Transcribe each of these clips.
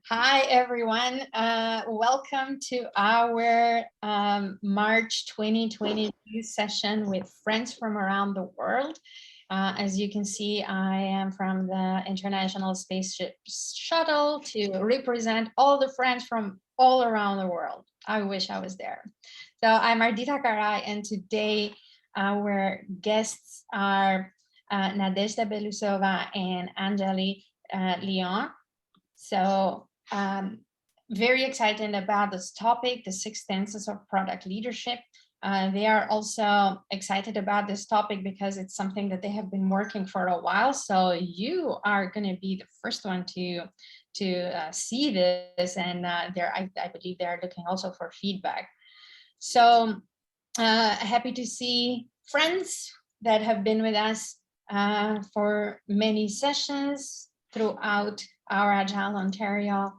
Hi, everyone. Welcome to our March 2022 session with friends from around the world. As you can see, I am from the International Space Shuttle to represent all the friends from all around the world. I wish I was there. So I'm Ardita Karai, and today our guests are Nadezhda and Anjali Leon. So very excited about this topic, the 6 tenses of product leadership. They are also excited about this topic because it's something that they have been working for a while. So you are going to be the first one to see this, and I believe they're looking also for feedback. So happy to see friends that have been with us for many sessions throughout our Agile Ontario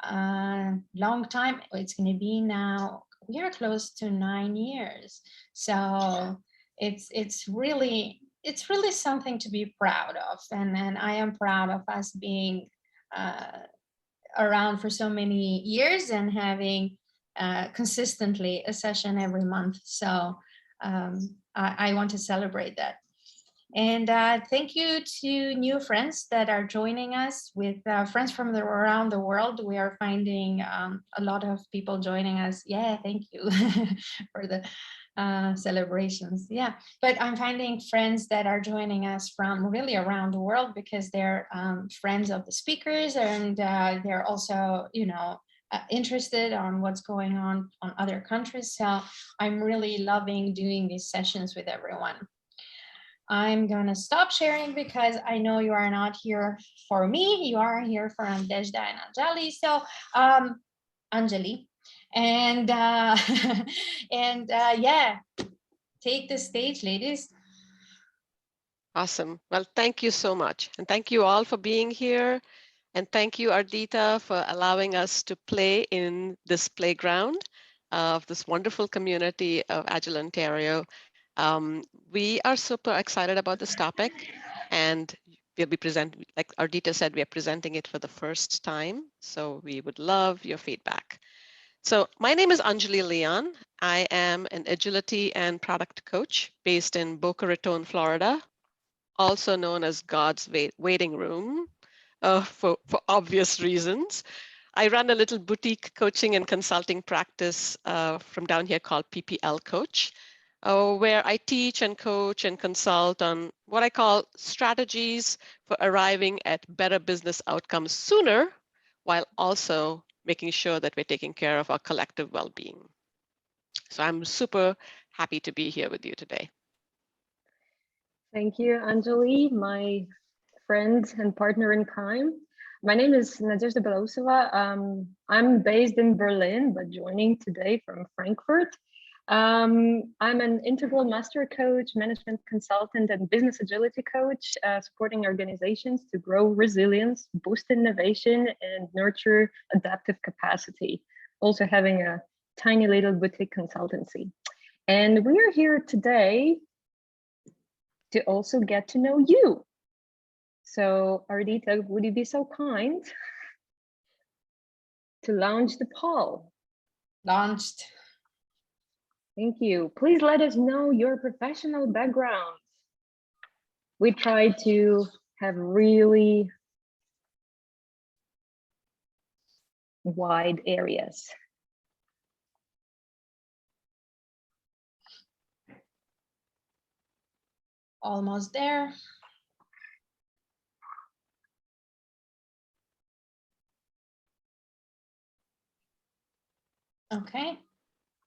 long time. It's going to be now, we are close to 9 years. So it's really something to be proud of. And I am proud of us being around for so many years and having consistently a session every month. So I want to celebrate that. And thank you to new friends that are joining us with friends from around the world. We are finding a lot of people joining us. Yeah, thank you for the celebrations. Yeah, but I'm finding friends that are joining us from really around the world because they're friends of the speakers, and they're also, interested on what's going on other countries. So I'm really loving doing these sessions with everyone. I'm going to stop sharing because I know you are not here for me. You are here for Nadezhda and Anjali. So, Anjali, and yeah, take the stage, ladies. Awesome. Well, thank you so much. And thank you all for being here. And thank you, Ardita, for allowing us to play in this playground of this wonderful community of Agile Ontario. We are super excited about this topic, and we'll be like Ardita said, we are presenting it for the first time. So we would love your feedback. So my name is Anjali Leon. I am an agility and product coach based in Boca Raton, Florida, also known as God's waiting room for obvious reasons. I run a little boutique coaching and consulting practice from down here called PPL Coach, where I teach and coach and consult on what I call strategies for arriving at better business outcomes sooner, while also making sure that we're taking care of our collective well-being. So I'm super happy to be here with you today. Thank you, Anjali, my friend and partner in crime. My name is Nadezhda. I'm based in Berlin, but joining today from Frankfurt. I'm an integral master coach, management consultant, and business agility coach, supporting organizations to grow resilience, boost innovation, and nurture adaptive capacity. Also having a tiny little boutique consultancy. And we are here today to also get to know you. So Ardita, would you be so kind to launch the poll? Launched. Thank you. Please let us know your professional background. We try to have really wide areas. Almost there. Okay.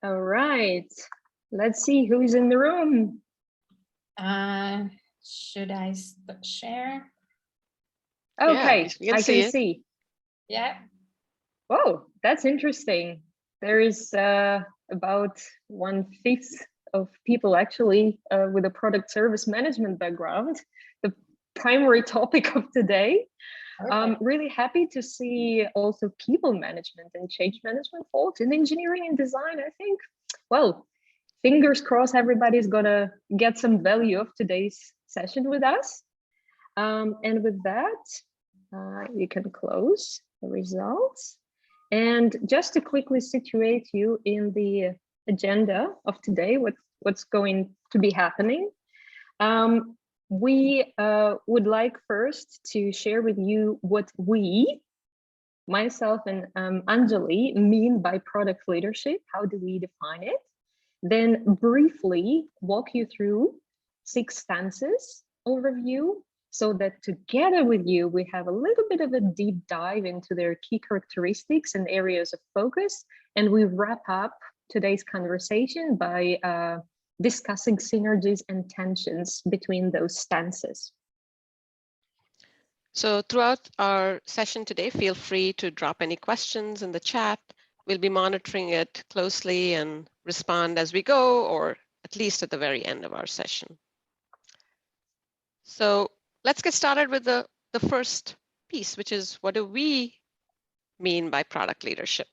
All right. Let's see who's in the room. Should I share? Okay, yeah, I can see. Yeah. Oh, that's interesting. There is about 1/5 of people actually with a product service management background, the primary topic of today. Really happy to see also people management and change management folks in engineering and design. I think, well, fingers crossed everybody's gonna get some value of today's session with us. And with that, You can close the results. And just to quickly situate you in the agenda of today, what's going to be happening. We would like first to share with you what we, myself and Anjali, mean by product leadership. How do we define it? Then briefly walk you through 6 stances overview, so that together with you, we have a little bit of a deep dive into their key characteristics and areas of focus. And we wrap up today's conversation by discussing synergies and tensions between those stances. So throughout our session today, feel free to drop any questions in the chat. We'll be monitoring it closely and respond as we go, or at least at the very end of our session. So let's get started with the first piece, which is, what do we mean by product leadership?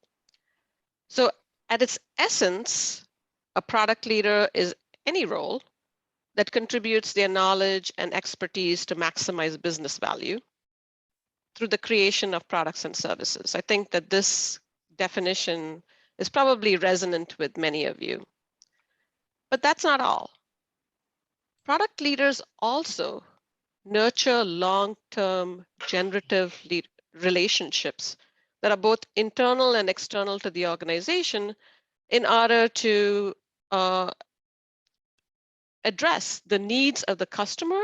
So at its essence, a product leader is any role that contributes their knowledge and expertise to maximize business value through the creation of products and services. I think that this definition is probably resonant with many of you. But that's not all. Product leaders also nurture long-term generative relationships that are both internal and external to the organization in order to address the needs of the customer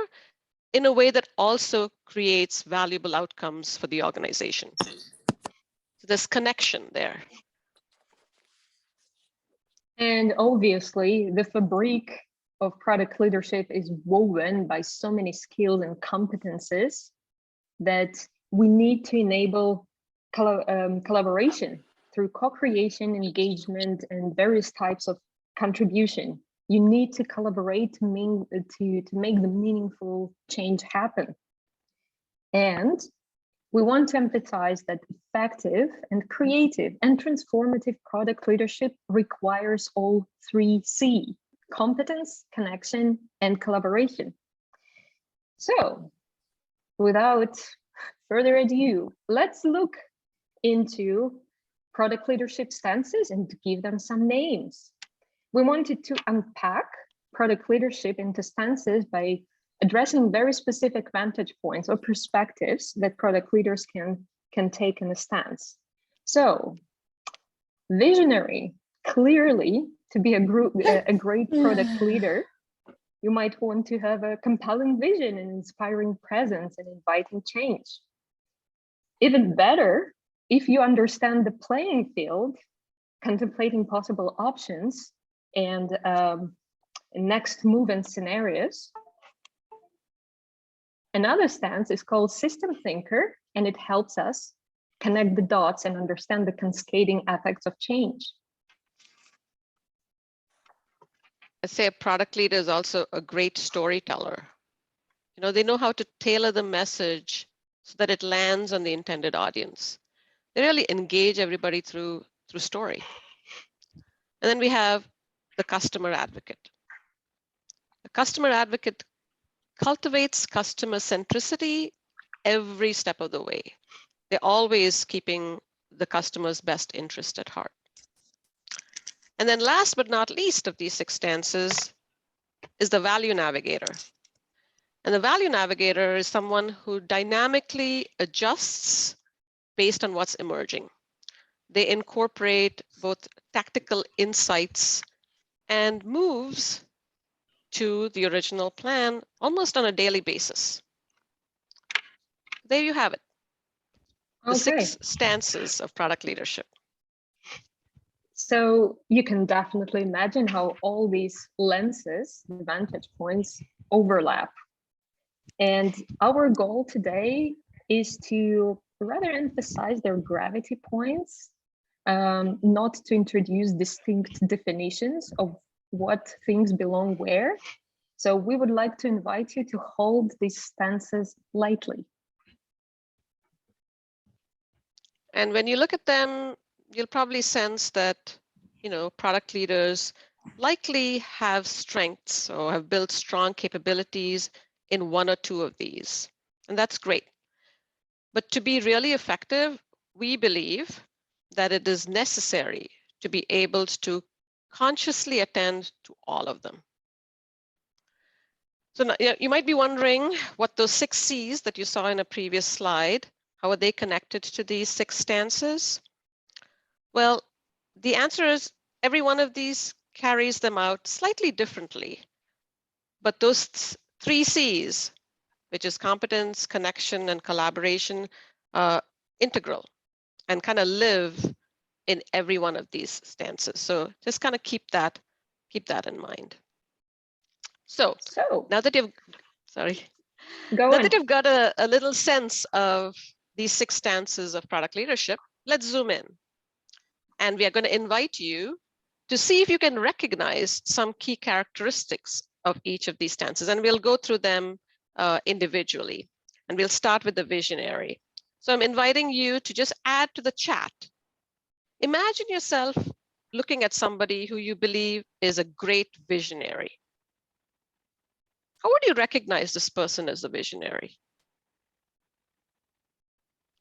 in a way that also creates valuable outcomes for the organization. So there's connection there. And obviously, the fabric of product leadership is woven by so many skills and competencies that we need to enable collaboration through co-creation, engagement, and various types of contribution. You need to collaborate to make the meaningful change happen. And we want to emphasize that effective and creative and transformative product leadership requires all 3 C: competence, connection, and collaboration. So without further ado, let's look into product leadership stances and give them some names. We wanted to unpack product leadership into stances by addressing very specific vantage points or perspectives that product leaders can take in a stance. So visionary, clearly, to be a great product leader, you might want to have a compelling vision and inspiring presence and inviting change. Even better, if you understand the playing field, contemplating possible options and next move and scenarios. Another stance is called system thinker, and it helps us connect the dots and understand the cascading effects of change. I'd say a product leader is also a great storyteller. You know, they know how to tailor the message so that it lands on the intended audience. They really engage everybody through story. And then we have the customer advocate. The customer advocate cultivates customer centricity every step of the way. They're always keeping the customer's best interest at heart. And then last but not least of these 6 stances is the value navigator. And the value navigator is someone who dynamically adjusts based on what's emerging. They incorporate both tactical insights and moves to the original plan almost on a daily basis. There you have it. The 6 stances of product leadership. So you can definitely imagine how all these lenses, the vantage points, overlap. And our goal today is to rather emphasize their gravity points, not to introduce distinct definitions of what things belong where. So we would like to invite you to hold these stances lightly. And when you look at them, you'll probably sense that, you know, product leaders likely have strengths or have built strong capabilities in 1 or 2 of these. And that's great. But to be really effective, we believe that it is necessary to be able to consciously attend to all of them. So now, you might be wondering what those 6 C's that you saw in a previous slide, how are they connected to these 6 stances? Well, the answer is every one of these carries them out slightly differently. But those 3 C's, which is competence, connection, and collaboration, are integral and kind of live in every one of these stances. So just kind of keep that in mind. So now that you've, now that you've got a little sense of these 6 stances of product leadership, let's zoom in. And we are going to invite you to see if you can recognize some key characteristics of each of these stances. And we'll go through them individually. And we'll start with the visionary. So I'm inviting you to just add to the chat. Imagine yourself looking at somebody who you believe is a great visionary. How would you recognize this person as a visionary?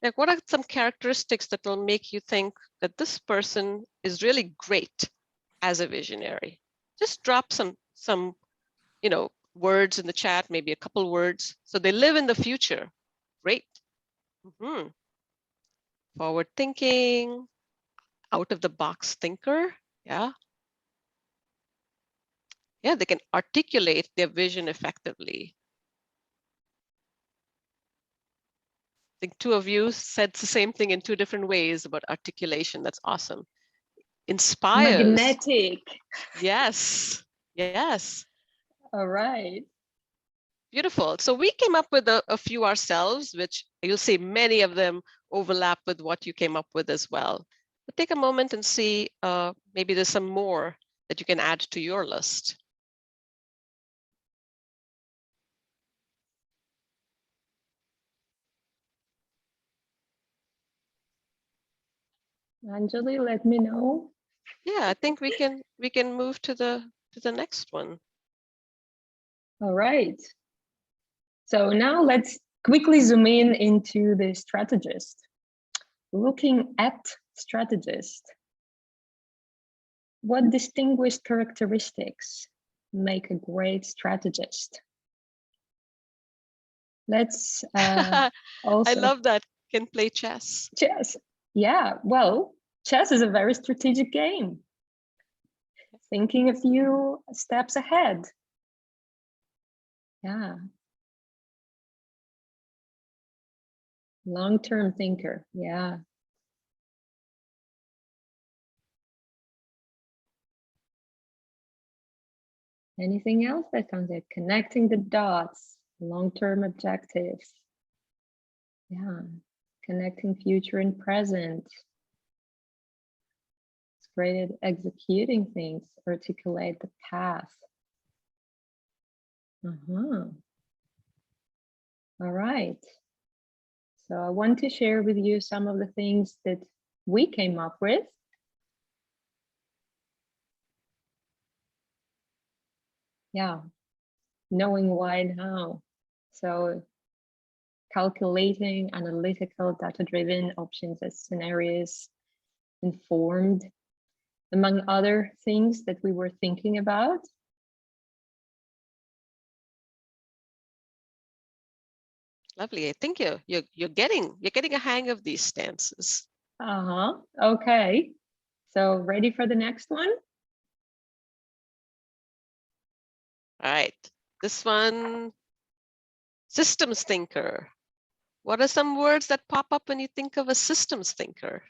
Like, what are some characteristics that will make you think that this person is really great as a visionary? Just drop some words in the chat, maybe a couple words. So they live in the future. Great. Forward thinking, out of the box thinker. Yeah. Yeah, they can articulate their vision effectively. I think 2 of you said the same thing in 2 different ways about articulation. That's awesome. Inspires. Magnetic. Yes. Yes. All right. Beautiful. So we came up with a few ourselves, which you'll see many of them overlap with what you came up with as well. But take a moment and see, maybe there's some more that you can add to your list. Anjali, let me know. Yeah, I think we can move to the next one. All right. So now let's quickly zoom in into the strategist. Looking at strategist, what distinguished characteristics make a great strategist? Let's also. I love that. Can play chess. Chess. Yeah, well, chess is a very strategic game. Thinking a few steps ahead. Yeah. Long-term thinker. Yeah. Anything else that comes in? Connecting the dots, long-term objectives. Yeah. Connecting future and present. It's great at executing things, articulate the path. All right. So I want to share with you some of the things that we came up with. Yeah, knowing why and how. So calculating, analytical, data-driven options as scenarios, informed, among other things that we were thinking about. Lovely. I think you're getting a hang of these stances. Okay. So ready for the next one? All right. This one, systems thinker. What are some words that pop up when you think of a systems thinker?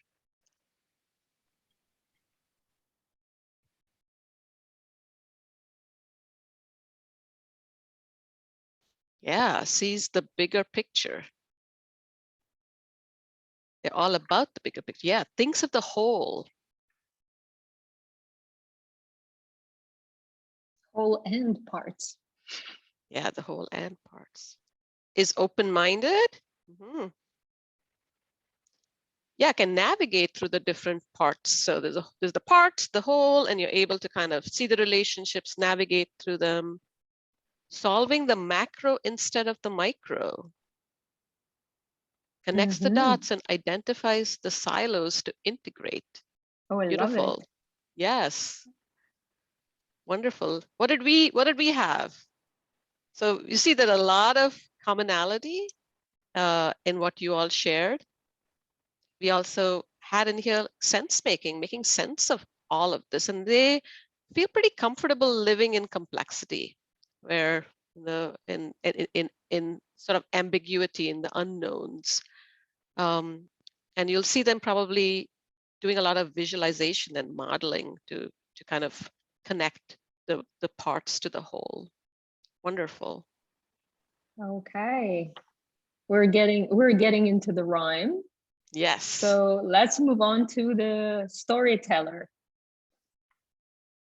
Yeah, sees the bigger picture. They're all about the bigger picture. Yeah, thinks of the whole. Whole and parts. Yeah, the whole and parts. Is open-minded. Yeah, can navigate through the different parts. So there's the parts, the whole, and you're able to kind of see the relationships, navigate through them. Solving the macro instead of the micro. connects the dots and identifies the silos to integrate. Oh, I love Beautiful. it. Yes. Wonderful. What did we have? So you see that a lot of commonality in what you all shared. We also had in here sense making sense of all of this, and they feel pretty comfortable living in complexity, where in sort of ambiguity in the unknowns. And you'll see them probably doing a lot of visualization and modeling to kind of connect the parts to the whole. Wonderful. Okay. We're getting into the rhyme. Yes. So let's move on to the storyteller.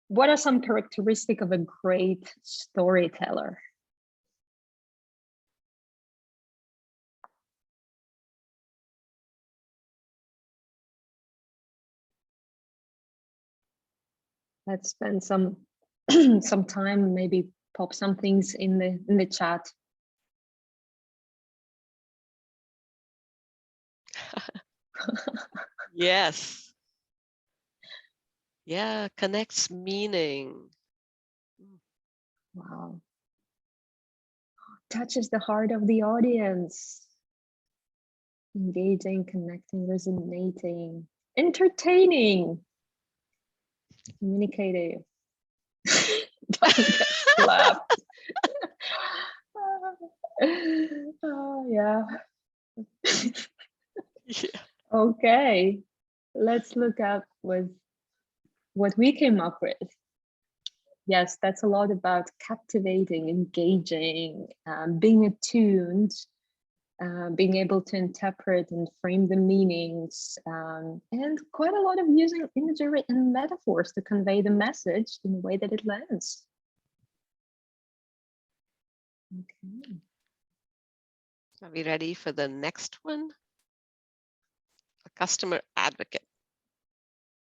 What are some characteristics of a great storyteller? Let's spend some some time, maybe pop some things in the chat. Yes. Yeah, connects meaning. Wow. Touches the heart of the audience. Engaging, connecting, resonating, entertaining, communicative. Don't get slapped. Oh, yeah. Yeah. Okay, let's look up with what we came up with. Yes, that's a lot about captivating, engaging, being attuned, being able to interpret and frame the meanings, and quite a lot of using imagery and metaphors to convey the message in a way that it lands. Okay. Are we ready for the next one? A customer advocate.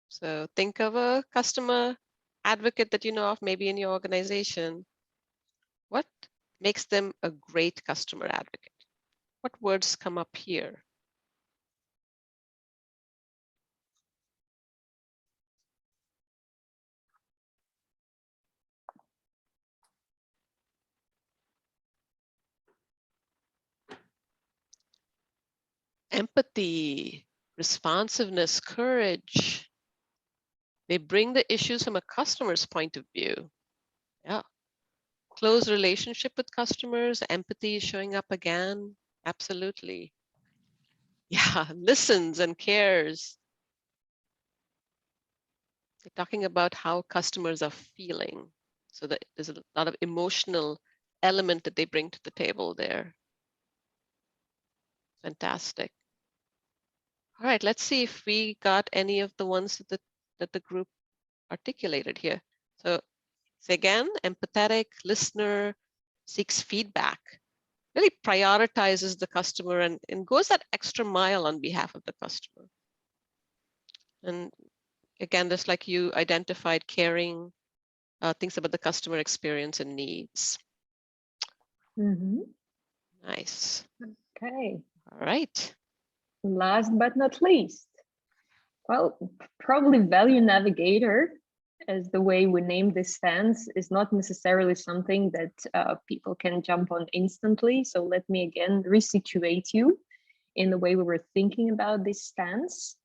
So think of a customer advocate that you know of, maybe in your organization. What makes them a great customer advocate? What words come up here? Empathy, responsiveness, courage. They bring the issues from a customer's point of view. Yeah. Close relationship with customers, empathy is showing up again. Absolutely. Yeah, listens and cares. They're talking about how customers are feeling. So that there's a lot of emotional element that they bring to the table there. Fantastic. All right, let's see if we got any of the ones that the group articulated here. So again, empathetic, listener, seeks feedback, really prioritizes the customer and goes that extra mile on behalf of the customer. And again, just like you identified, caring, thinks about the customer experience and needs. Nice. Okay. All right. Last but not least, well, probably value navigator, as the way we name this stance, is not necessarily something that people can jump on instantly. So let me again resituate you in the way we were thinking about this stance.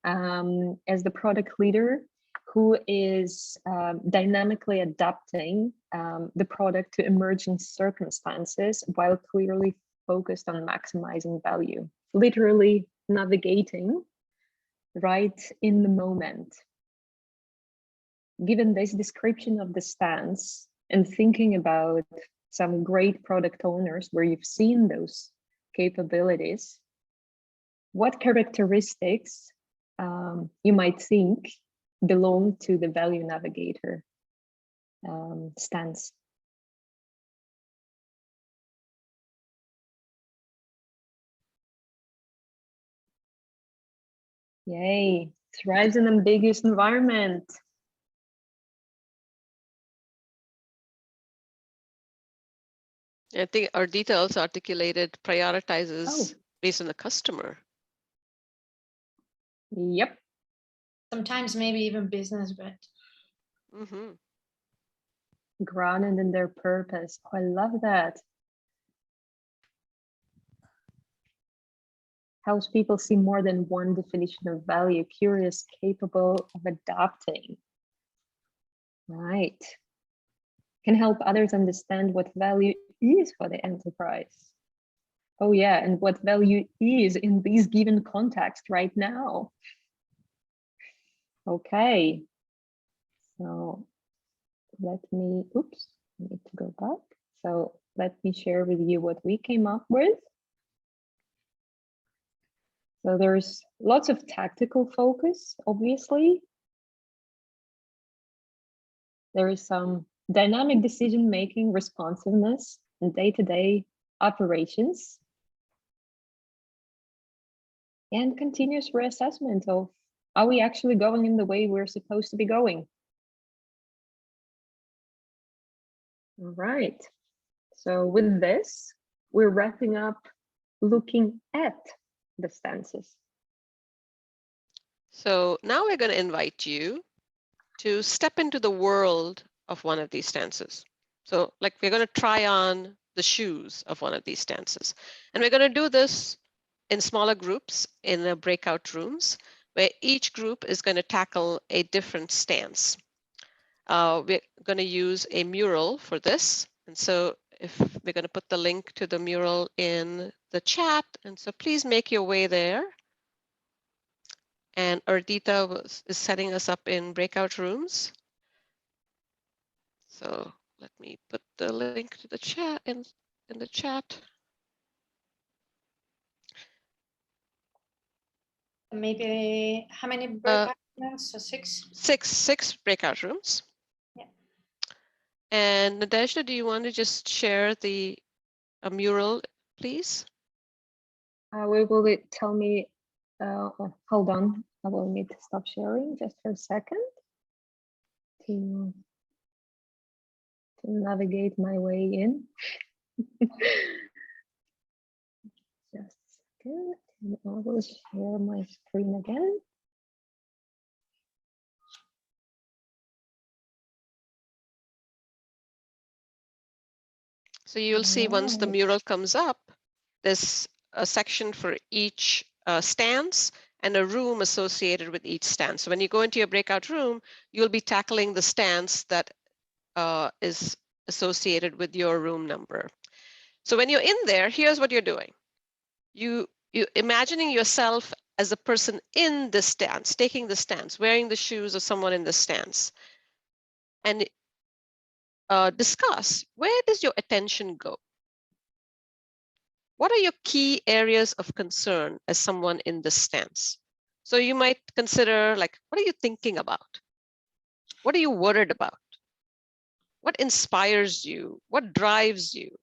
As the product leader who is dynamically adapting the product to emerging circumstances while clearly focused on maximizing value, literally navigating right in the moment. Given this description of the stance and thinking about some great product owners where you've seen those capabilities, what characteristics you might think belong to the value navigator stance? Yay, thrives in ambiguous environment. I think Ardita also articulated prioritizes based on the customer. Yep. Sometimes maybe even business, but Mm-hmm. Grounded in their purpose. Oh, I love that. Helps people see more than one definition of value, curious, capable of adapting. Right. Can help others understand what value is for the enterprise. Oh yeah, and what value is in this given context right now. Okay. So let me, oops, I need to go back. So let me share with you what we came up with. So there's lots of tactical focus, obviously. There is some dynamic decision-making, responsiveness, and day-to-day operations. And continuous reassessment of, are we actually going in the way we're supposed to be going? All right. So with this, we're wrapping up looking at the stances. So now we're going to invite you to step into the world of one of these stances. So like we're going to try on the shoes of one of these stances. And we're going to do this in smaller groups in the breakout rooms, where each group is going to tackle a different stance. We're going to use a mural for this. And so if we're going to put the link to the mural in the chat, and so please make your way there. And Ardita is setting us up in breakout rooms. So let me put the link to the chat in the chat. maybe how many breakout rooms? So 6? Six breakout rooms. Yeah. And Nadezhda, do you want to just share the mural, please? Will it tell me, hold on, I will need to stop sharing just for a second to navigate my way in. Just a second, and I will share my screen again. So you'll see once the mural comes up, there's a section for each stance and a room associated with each stance. So when you go into your breakout room, you'll be tackling the stance that is associated with your room number. So when you're in there, here's what you're doing. You imagining yourself as a person in the stance, taking the stance, wearing the shoes of someone in the stance, and discuss, where does your attention go? What are your key areas of concern as someone in this stance? So you might consider, like, what are you thinking about? What are you worried about? What inspires you? What drives you?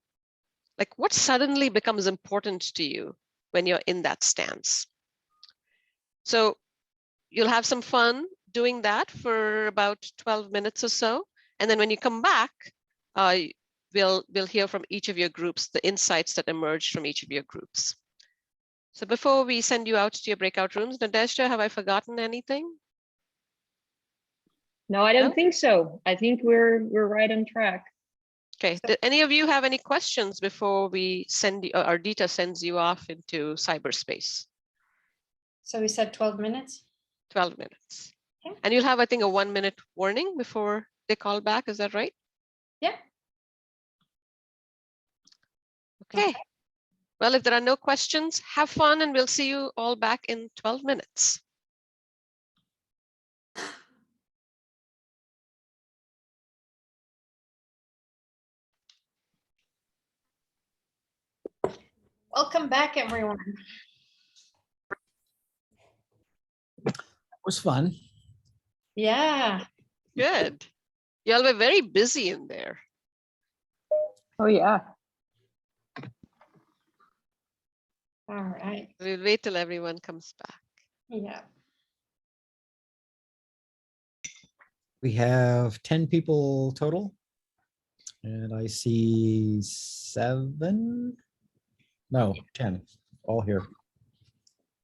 Like, what suddenly becomes important to you when you're in that stance? So you'll have some fun doing that for about 12 minutes or so. And then when you come back, we'll hear from each of your groups, the insights that emerged from each of your groups. So before we send you out to your breakout rooms, Nadezhda, have I forgotten anything? No, I don't think so. I think we're right on track. Okay, did any of you have any questions before we send you, Ardita sends you off into cyberspace? So we said 12 minutes? 12 minutes. Okay. And you'll have, I think, a 1-minute warning before they call back, is that right? Yeah. Okay. Well, if there are no questions, have fun and we'll see you all back in 12 minutes. Welcome back, everyone. It was fun. Yeah. Good. Y'all were very busy in there. Oh, yeah. All right. We'll wait till everyone comes back. Yeah. We have 10 people total. And I see 7. No, 10. all here.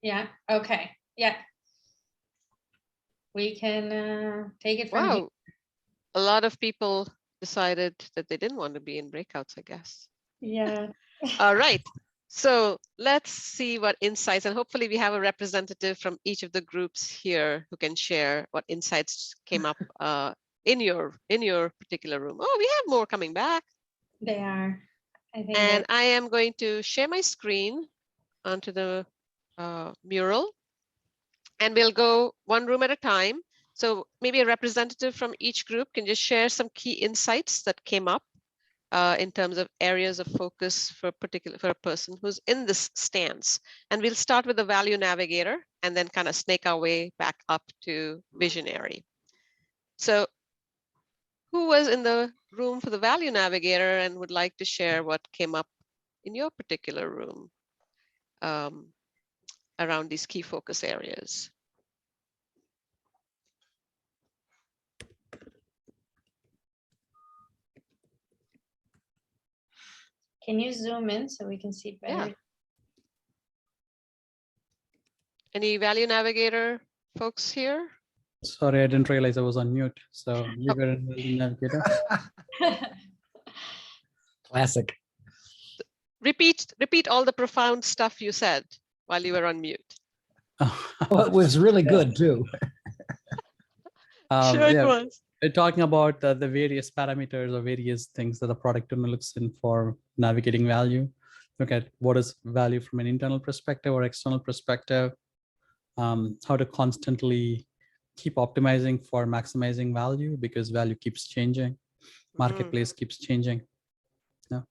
Yeah, okay, yeah. We can take it from here. Wow, a lot of people decided that they didn't want to be in breakouts, I guess. Yeah. All right, so let's see what insights, and hopefully we have a representative from each of the groups here who can share what insights came up in your particular room. Oh, we have more coming back. They are. I think And that I am going to share my screen onto the mural, and we'll go one room at a time. So maybe a representative from each group can just share some key insights that came up in terms of areas of focus for a person who's in this stance. And we'll start with the value navigator and then kind of snake our way back up to visionary. So who was in the room for the value navigator and would like to share what came up in your particular room around these key focus areas? can you zoom in so we can see better? Yeah. Any value navigator folks here? Sorry, I didn't realize I was on mute. So you got a navigator. Classic. Repeat all the profound stuff you said while you were on mute. Well, it was really good too. Sure it Yeah, was. we're talking about the various parameters or various things that the product owner looks in for navigating value. Look at what is value from an internal perspective or external perspective. How to constantly keep optimizing for maximizing value because value keeps changing. Marketplace keeps changing. Yeah.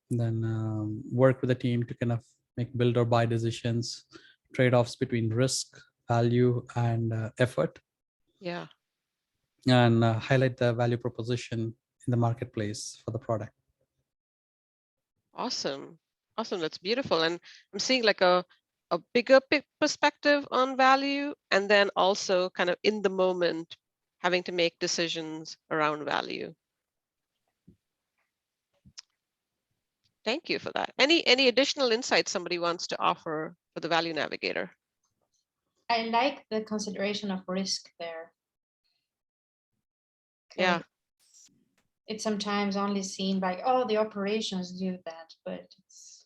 And then work with the team to kind of make build or buy decisions, trade-offs between risk, value, and effort. Yeah. And highlight the value proposition in the marketplace for the product. Awesome. Awesome. That's beautiful. And I'm seeing like a bigger perspective on value, and then also kind of in the moment having to make decisions around value. Thank you for that. Any additional insights somebody wants to offer for the value navigator? I like the consideration of risk there. Yeah. It's sometimes only seen by, oh, the operations do that, but it's.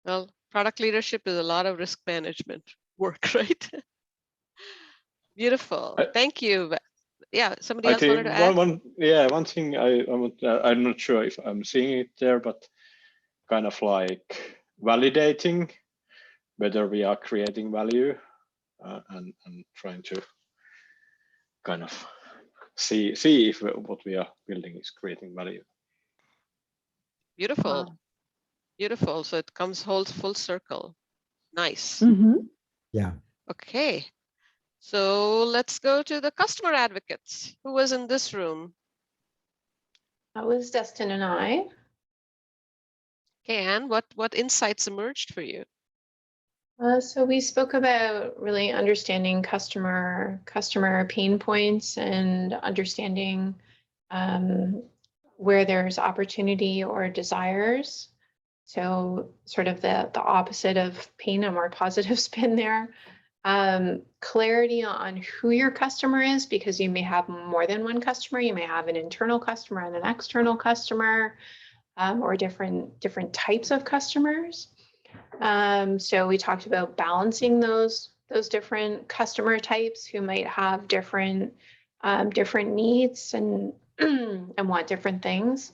Well, product leadership is a lot of risk management work, right? Beautiful. Thank you. Yeah, somebody else wanted to add? One thing I'm not sure if I'm seeing it there, but kind of like validating whether we are creating value and trying to kind of see if what we are building is creating value. Beautiful. Wow. Beautiful. So it holds full circle. Nice. Yeah. Okay. So let's go to the customer advocates. Who was in this room? That was Destin and I. Okay, Anne, what insights emerged for you? So we spoke about really understanding customer pain points and understanding where there's opportunity or desires. So sort of the opposite of pain, a more positive spin there. Clarity on who your customer is, because you may have more than one customer. You may have an internal customer and an external customer, or different types of customers. So we talked about balancing those different customer types who might have different needs and and want different things.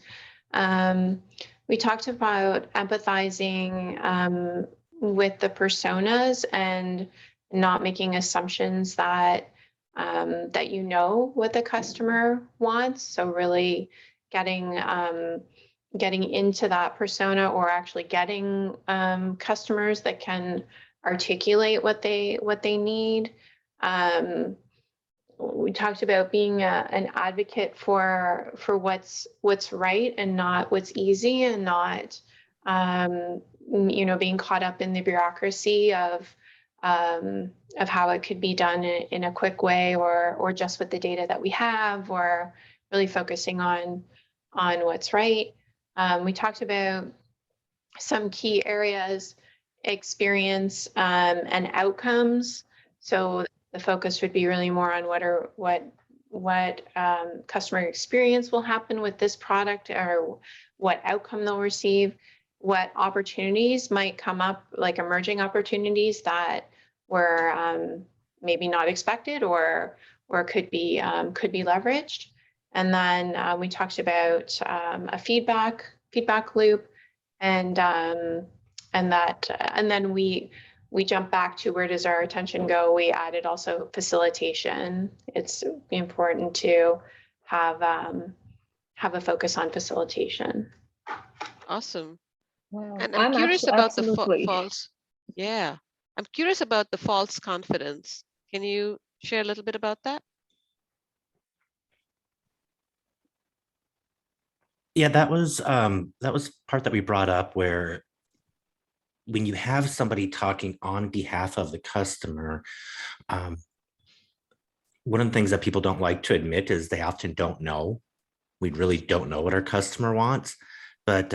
We talked about empathizing with the personas and not making assumptions that that you know what the customer wants. So really getting into that persona, or actually getting customers that can articulate what they need. We talked about being an advocate for what's right and not what's easy, and not being caught up in the bureaucracy of how it could be done in a quick way, or just with the data that we have, or really focusing on what's right. We talked about some key areas, experience and outcomes. So the focus would be really more on what customer experience will happen with this product, or what outcome they'll receive, what opportunities might come up, like emerging opportunities that were maybe not expected or could be leveraged. And then we talked about a feedback loop, and then we jump back to where does our attention go. We added also facilitation. It's important to have a focus on facilitation. Awesome. Wow. And I'm curious actually, about the absolutely. false. Yeah, I'm curious about the false confidence. Can you share a little bit about that? Yeah, that was part that we brought up, where when you have somebody talking on behalf of the customer, one of the things that people don't like to admit is they often don't know. We really don't know what our customer wants. But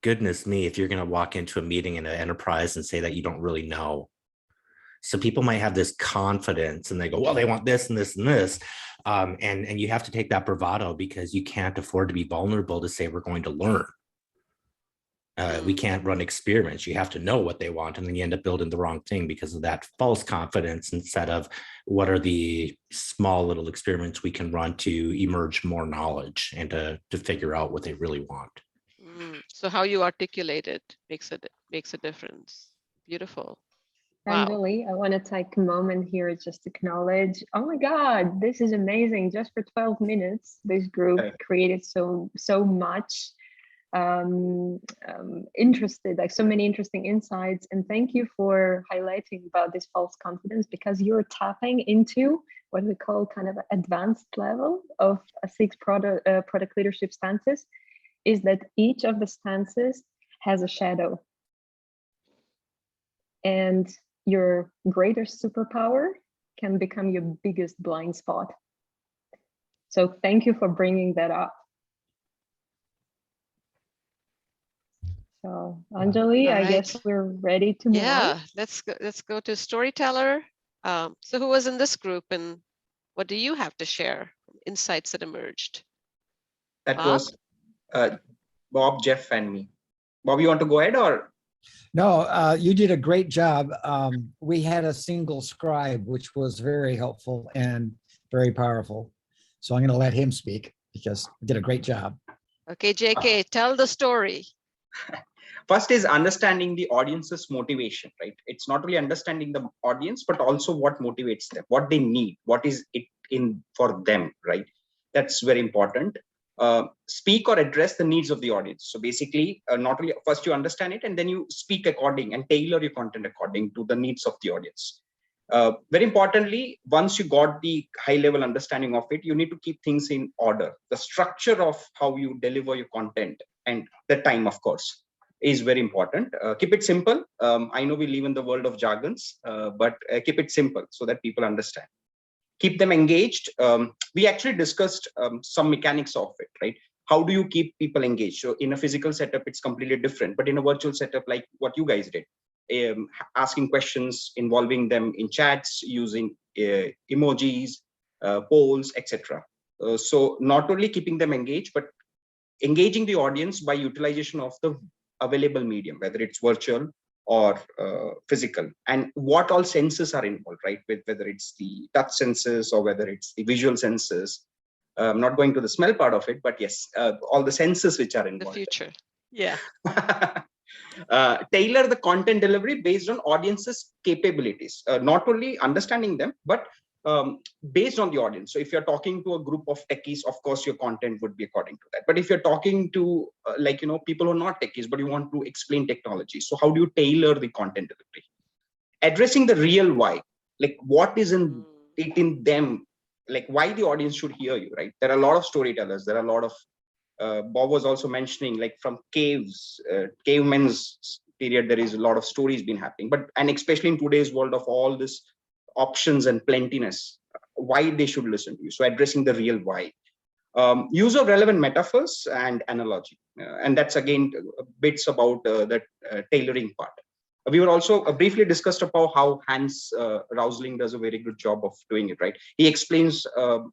goodness me, if you're going to walk into a meeting in an enterprise and say that you don't really know. So people might have this confidence and they go, well, they want this and this and this. And you have to take that bravado, because you can't afford to be vulnerable to say we're going to learn. We can't run experiments. You have to know what they want, and then you end up building the wrong thing because of that false confidence, instead of what are the small little experiments we can run to emerge more knowledge and to figure out what they really want. So how you articulate it makes a difference. Beautiful. Wow. Anjali, I want to take a moment here just to acknowledge, oh my God, this is amazing. Just for 12 minutes, this group created so much interested, like so many interesting insights. And thank you for highlighting about this false confidence, because you're tapping into what we call kind of an advanced level of a 6 product leadership stances, is that each of the stances has a shadow. And your greatest superpower can become your biggest blind spot. So thank you for bringing that up. So Anjali, I guess we're ready to move on. Let's go to Storyteller. So who was in this group, and what do you have to share? Insights that emerged. That was Bob, Jeff, and me. Bob, you want to go ahead or? No, you did a great job. We had a single scribe, which was very helpful and very powerful. So I'm going to let him speak because he did a great job. Okay, JK, tell the story. First is understanding the audience's motivation, right? It's not only understanding the audience, but also what motivates them, what they need, what is it in for them, right? That's very important. Speak or address the needs of the audience. So basically, not only first you understand it, and then you speak according and tailor your content according to the needs of the audience. Very importantly, once you got the high level understanding of it, you need to keep things in order. The structure of how you deliver your content and the time, of course, is very important. Keep it simple. I know we live in the world of jargons, but keep it simple so that people understand. Keep them engaged. We actually discussed some mechanics of it, right? How do you keep people engaged? So in a physical setup, it's completely different, but in a virtual setup, like what you guys did, asking questions, involving them in chats, using emojis, polls, etc. So not only keeping them engaged, but engaging the audience by utilization of the available medium, whether it's virtual or physical, and what all senses are involved, right? With whether it's the touch senses or whether it's the visual senses. I'm not going to the smell part of it, but yes, all the senses which are involved. The future, yeah. Tailor the content delivery based on audience's capabilities, not only understanding them, but based on the audience. So if you're talking to a group of techies, of course, your content would be according to that. But if you're talking to people who are not techies, but you want to explain technology, so how do you tailor the content delivery? Addressing the real why, like what is in it in them, like why the audience should hear you, right? There are a lot of storytellers. There are a lot of, Bob was also mentioning, like from cavemen's period, there is a lot of stories been happening, and especially in today's world of all this options and plentiness, why they should listen to you. So addressing the real why. Use of relevant metaphors and analogy. And that's again bits about that tailoring part. We were also briefly discussed about how Hans Rausling does a very good job of doing it, right? He explains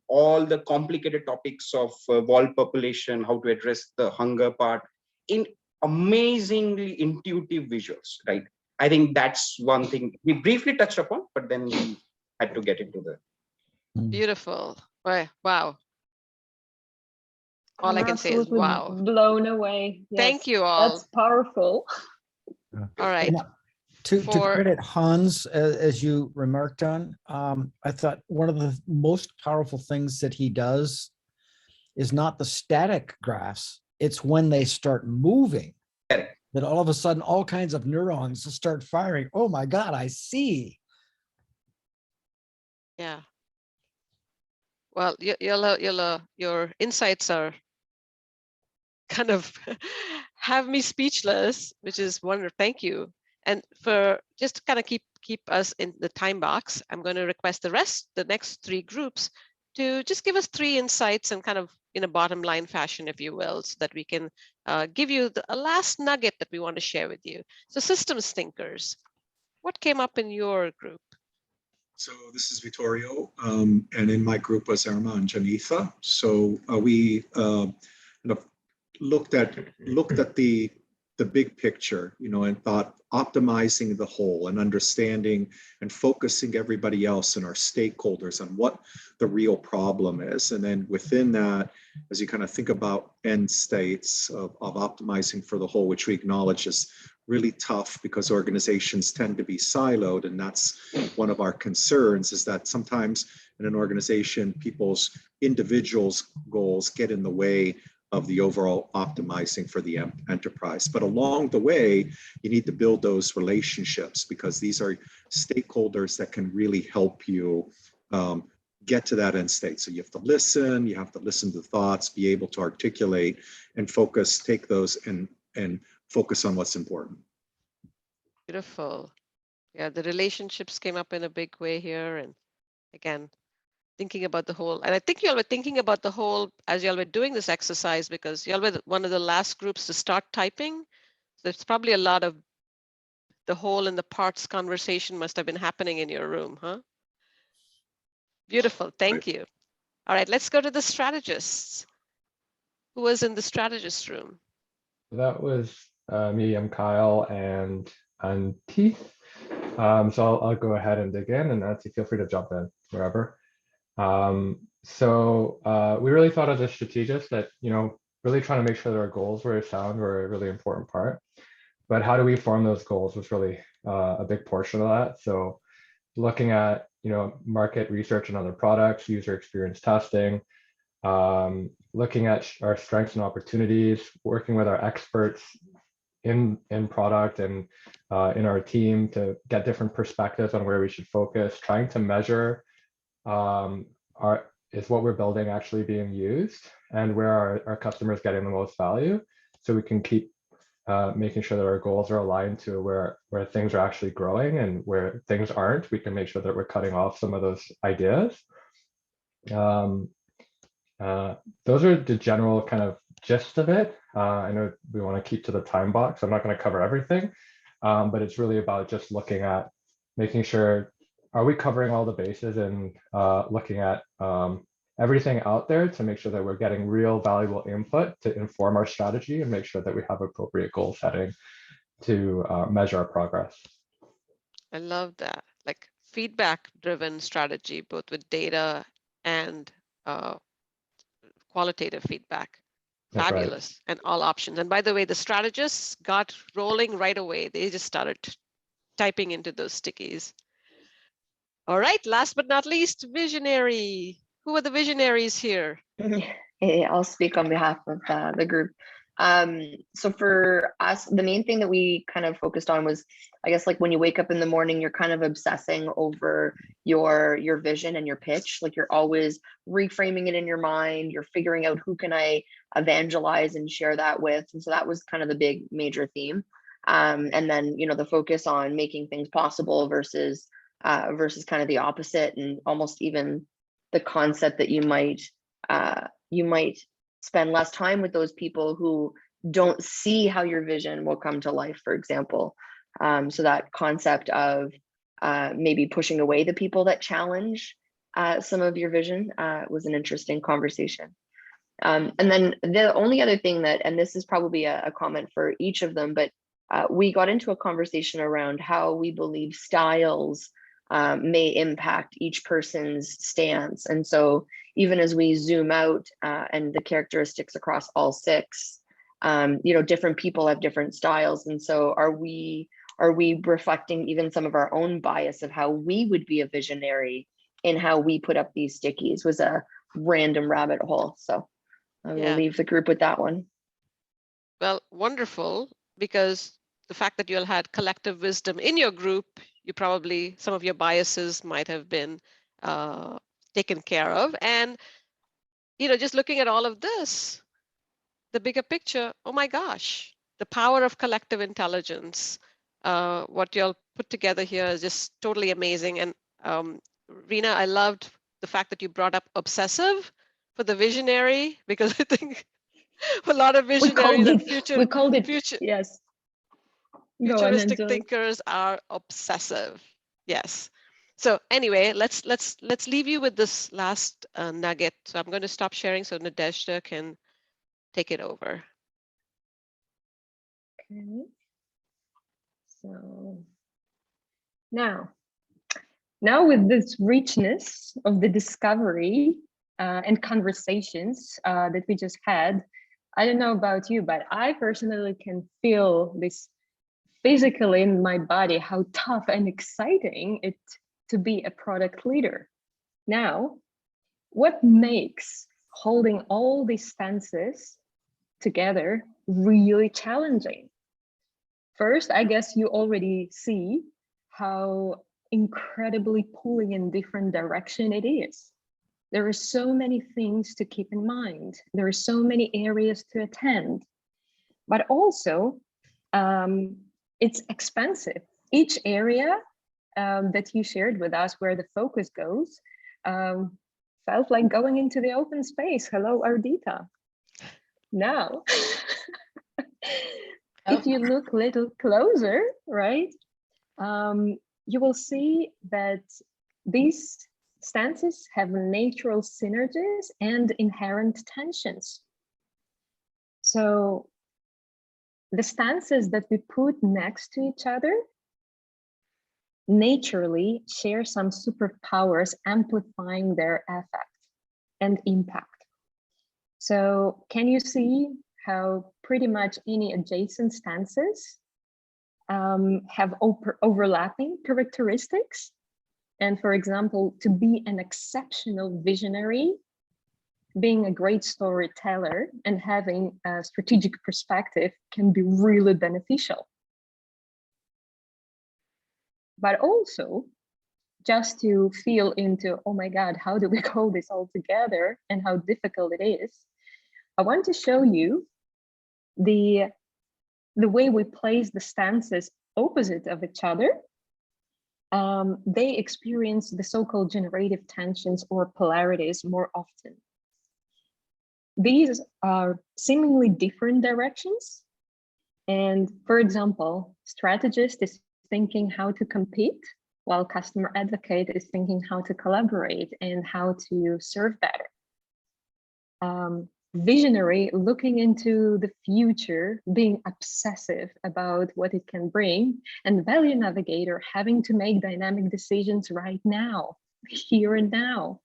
all the complicated topics of world population, how to address the hunger part in amazingly intuitive visuals, right? I think that's one thing we briefly touched upon, but then we had to get into the. Beautiful. Wow. All I'm I can say is absolutely wow. blown away. Yes, Thank you all. That's powerful. All right. To credit Hans, as you remarked on, I thought one of the most powerful things that he does is not the static graphs. It's when they start moving that all of a sudden all kinds of neurons start firing. Oh my God, I see. Yeah. Well, your insights are kind of have me speechless, which is wonderful. Thank you. And for just to kind of keep us in the time box, I'm going to request the next three groups to just give us 3 insights and kind of in a bottom line fashion, if you will, so that we can give you a last nugget that we want to share with you. So systems thinkers, what came up in your group? So this is Vittorio, and in my group was Irma and Janitha. So we looked at the big picture, and thought optimizing the whole and understanding and focusing everybody else and our stakeholders on what the real problem is. And then within that, as you kind of think about end states of optimizing for the whole, which we acknowledge is really tough because organizations tend to be siloed. And that's one of our concerns, is that sometimes in an organization, people's individuals' goals get in the way of the overall optimizing for the enterprise. But along the way, you need to build those relationships, because these are stakeholders that can really help you get to that end state. So you have to listen to thoughts, be able to articulate and focus, take those and focus on what's important. Beautiful. Yeah, the relationships came up in a big way here. And again, thinking about the whole, and I think y'all were thinking about the whole as y'all were doing this exercise, because y'all were one of the last groups to start typing. So it's probably a lot of the whole and the parts conversation must have been happening in your room, huh? Beautiful, thank you. All right, let's go to the strategists. Who was in the strategist room? That was me, I'm Kyle, and Teeth. So I'll go ahead and dig in, and Nancy, feel free to jump in wherever. So we really thought as a strategist that, really trying to make sure that our goals were sound were a really important part. But how do we form those goals was really a big portion of that. So looking at, market research and other products, user experience testing, looking at our strengths and opportunities, working with our experts in product and in our team to get different perspectives on where we should focus, trying to measure is what we're building actually being used, and where our customers getting the most value, so we can keep making sure that our goals are aligned to where things are actually growing, and where things aren't, we can make sure that we're cutting off some of those ideas. Those are the general kind of gist of it. I know we want to keep to the time box. I'm not going to cover everything, but it's really about just looking at making sure, are we covering all the bases, and looking at everything out there to make sure that we're getting real valuable input to inform our strategy and make sure that we have appropriate goal setting to measure our progress. I love that, like feedback driven strategy, both with data and qualitative feedback. That's Fabulous. Right. And all options. And by the way, the strategists got rolling right away. They just started typing into those stickies. All right, last but not least, visionary. Who are the visionaries here? Hey, I'll speak on behalf of the group. So for us, the main thing that we kind of focused on was, I guess, like when you wake up in the morning, you're kind of obsessing over your vision and your pitch. Like you're always reframing it in your mind. You're figuring out who can I evangelize and share that with. And so that was kind of the big major theme. And then, the focus on making things possible versus kind of the opposite, and almost even the concept that you might you might spend less time with those people who don't see how your vision will come to life, for example. So that concept of maybe pushing away the people that challenge some of your vision was an interesting conversation. And then the only other thing that, and this is probably a comment for each of them, but we got into a conversation around how we believe styles may impact each person's stance. And so even as we zoom out and the characteristics across all 6, different people have different styles. And so are we reflecting even some of our own bias of how we would be a visionary in how we put up these stickies? Was a random rabbit hole. So I will leave the group with that one. Well, wonderful, because the fact that you all had collective wisdom in your group, you probably, some of your biases might have been taken care of. And, just looking at all of this, the bigger picture, oh my gosh, the power of collective intelligence. What you all put together here is just totally amazing. And Rena, I loved the fact that you brought up obsessive for the visionary, because I think a lot of visionaries and yes. Futuristic thinkers are obsessive. Yes. So anyway, let's leave you with this last nugget. So I'm going to stop sharing so Nadezhda can take it over. Okay. So now with this richness of the discovery and conversations that we just had, I don't know about you, but I personally can feel this physically in my body, how tough and exciting it to be a product leader. Now, what makes holding all these stances together really challenging? First, I guess you already see how incredibly pulling in different direction it is. There are so many things to keep in mind. There are so many areas to attend, but also it's expensive. Each area that you shared with us where the focus goes felt like going into the open space. Hello, Ardita. Now, if you look a little closer, right, you will see that these stances have natural synergies and inherent tensions. So the stances that we put next to each other naturally share some superpowers, amplifying their effect and impact. So can you see how pretty much any adjacent stances have overlapping characteristics? And for example, to be an exceptional visionary, being a great storyteller and having a strategic perspective can be really beneficial. But also, just to feel into, oh my God, how do we call this all together and how difficult it is, I want to show you the way we place the stances opposite of each other. They experience the so-called generative tensions or polarities more often. These are seemingly different directions. And for example, strategist is thinking how to compete, while customer advocate is thinking how to collaborate and how to serve better. Visionary, looking into the future, being obsessive about what it can bring, and value navigator, having to make dynamic decisions right now, here and now,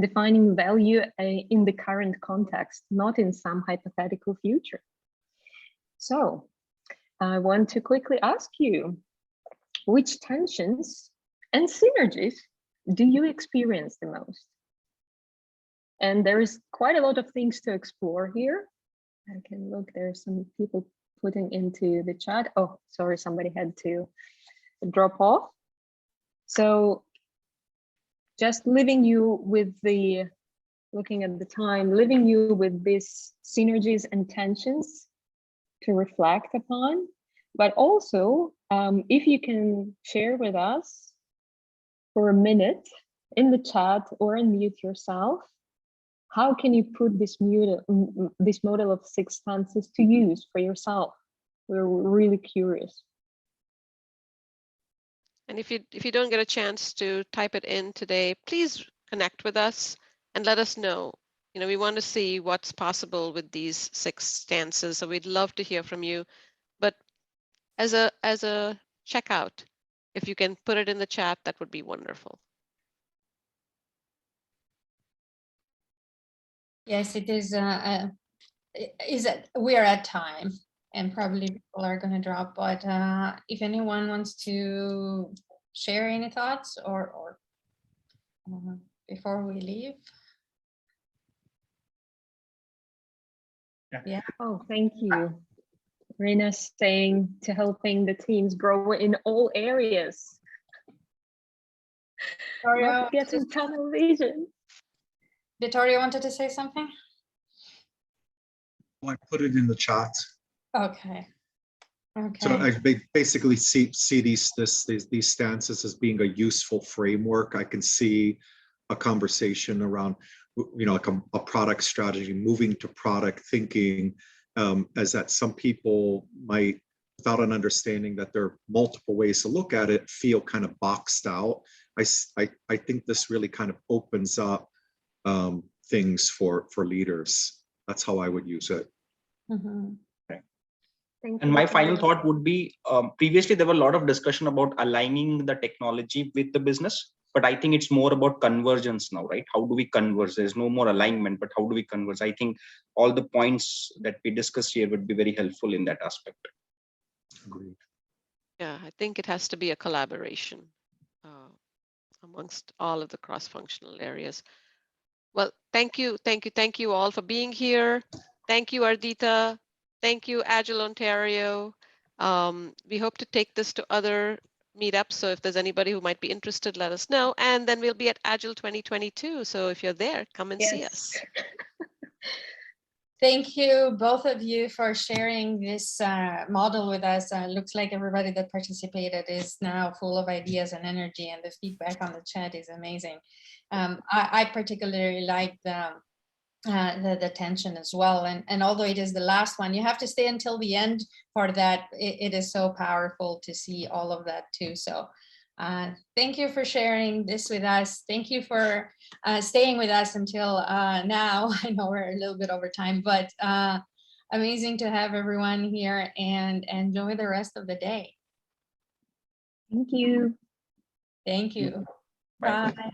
defining value in the current context, not in some hypothetical future. So I want to quickly ask you, which tensions and synergies do you experience the most? And there is quite a lot of things to explore here. I can look, there's some people putting into the chat. Oh, sorry, somebody had to drop off. So just leaving you with the, looking at the time, leaving you with these synergies and tensions to reflect upon, but also if you can share with us for a minute in the chat or unmute yourself, how can you put this model of 6 stances to use for yourself? We're really curious. And if you don't get a chance to type it in today, please connect with us and let us know. You know, we want to see what's possible with these 6 stances. So we'd love to hear from you. But as a checkout, if you can put it in the chat, that would be wonderful. Yes, it is. We are at time, and probably people are going to drop. But if anyone wants to share any thoughts or before we leave. Yeah. Oh, thank you. Rena's saying to helping the teams grow in all areas. Not getting tunnel vision. Vittoria wanted to say something? I put it in the chat. Okay. Okay. So I basically see these stances as being a useful framework. I can see a conversation around, you know, like a product strategy, moving to product thinking, as that some people might, without an understanding that there are multiple ways to look at it, feel kind of boxed out. I think this really kind of opens up things for leaders. That's how I would use it. Mm-hmm. And my final thought would be, previously there were a lot of discussion about aligning the technology with the business, but I think it's more about convergence now, right? How do we converge? There's no more alignment, but how do we converge? I think all the points that we discussed here would be very helpful in that aspect. Agreed. Yeah, I think it has to be a collaboration amongst all of the cross-functional areas. Well, thank you all for being here. Thank you, Ardita. Thank you, Agile Ontario. We hope to take this to other meetups. So if there's anybody who might be interested, let us know. And then we'll be at Agile 2022. So if you're there, come and see us. Thank you, both of you, for sharing this model with us. Looks like everybody that participated is now full of ideas and energy, and the feedback on the chat is amazing. I particularly like the tension as well. And although it is the last one, you have to stay until the end for that. It is so powerful to see all of that too. So thank you for sharing this with us. Thank you for staying with us until now. I know we're a little bit over time, but amazing to have everyone here, and enjoy the rest of the day. Thank you. Thank you. Bye. Bye.